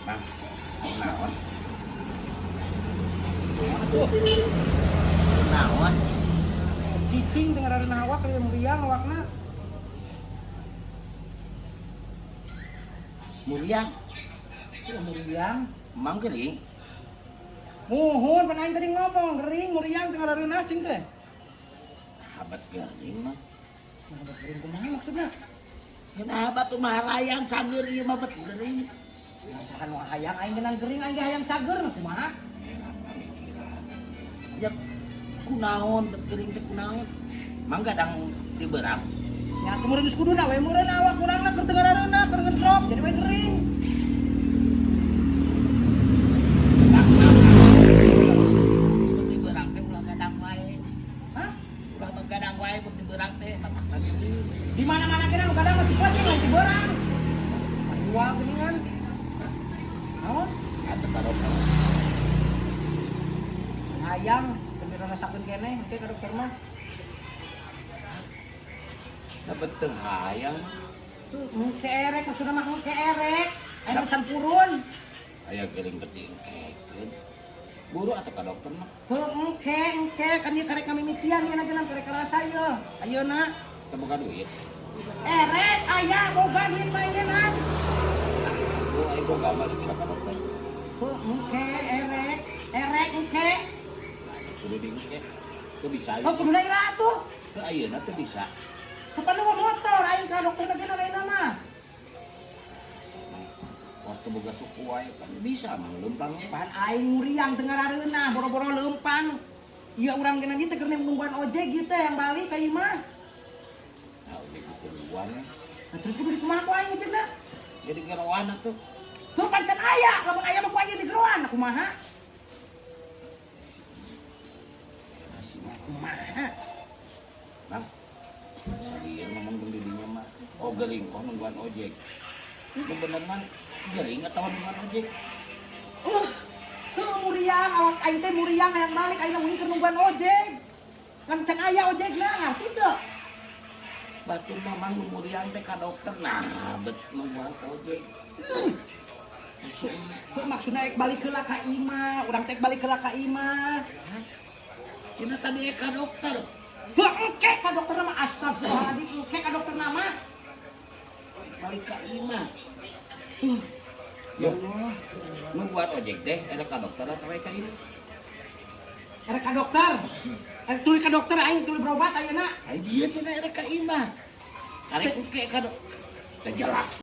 Bang, naon? Naon? Cicing tengah dari awak kayak meriang awakna. Muriang, Meriang. mang gering. Muhun pan aing tadi ngomong gering meriang tengah dari nasing teh. Habat gering mah. Nah, gering kumaha maksudnya? Kenapa tuh maharayang cager ieu mah bet gering? Masakan wah hayang aing genan gering aing ge hayang cager kumaha? Ya kunaon bet gering teh kunaon? Mang gadang di berang. Ya kemudian geus kuduna we meureun awak urangna keur teu ngarareuna keur ngedrop jadi we gering. Bet di berang teh ulah gadang wae. Hah? Ulah gadang wae bet di berang teh matakna geuning. Di mana-mana kena nu kadang mah dipocing lagi berang. Dua geuningan. Naon? Atuh karo Hayang keur rasakeun keneh engke ka dokter mah. dapat teu hayang. Engke erek maksudna mah engke erek. Aya nu can purun. Aya gering bet diengkekeun. Buru atuh ka dokter mah. Engke kan ieu karek kamimitian ieu nageuna karek karasa ieu. Ayeuna Teu boga duit. erek aya boga duit mah ngeunaan. Oh, aing boga balik ka dokter. Engke erek engke. Kudu diengke. Teu bisa. Oh kuduna ira atuh. Teu ayeuna teu bisa. Kapan lu motor aing ka dokter nageuna lainna mah. Pos teu boga suku wae kan bisa mah leumpang. Pan aing muriang teu ngarareuna boro-boro leumpang. Ieu urang geuna dieu teh keur nungguan ojek ieu teh yang balik ka imah. Nah, udah gitu luar. Nah, terus kudu dikumaha ku aing ngecekna? Jadi geroan atuh. Tuh pancen aya, lamun aya mah ku aing di geroan kumaha? Kumaha? Bang. Salieur ngomong didinya mah. Oh, gering kok nungguan ojek. Itu bener man gering atau nungguan ojek? Tuh muriang, awak aing teh muriang hayang balik aing mungkin keur nungguan ojek. Kan can aya ojekna, ngarti teu? Batur mamang lumuriang teh ka dokter. Nah, bet nungguan ojek. Tuh maksudna ek balik heula ka imah, urang teh balik heula ka imah. Cina tadi ka dokter. Heuh engke ka dokter mah astagfirullahaladzim, engke ka dokter mah. Balik ka imah. Ya Allah. Nungguan ojek deh, ada ka dokter atau ka imah? Erek ka dokter. Tuluy ka dokter aing tuluy berobat ayeuna. Ai dia cina ada ka imah. Karek engke ka dokter. Teu jelas.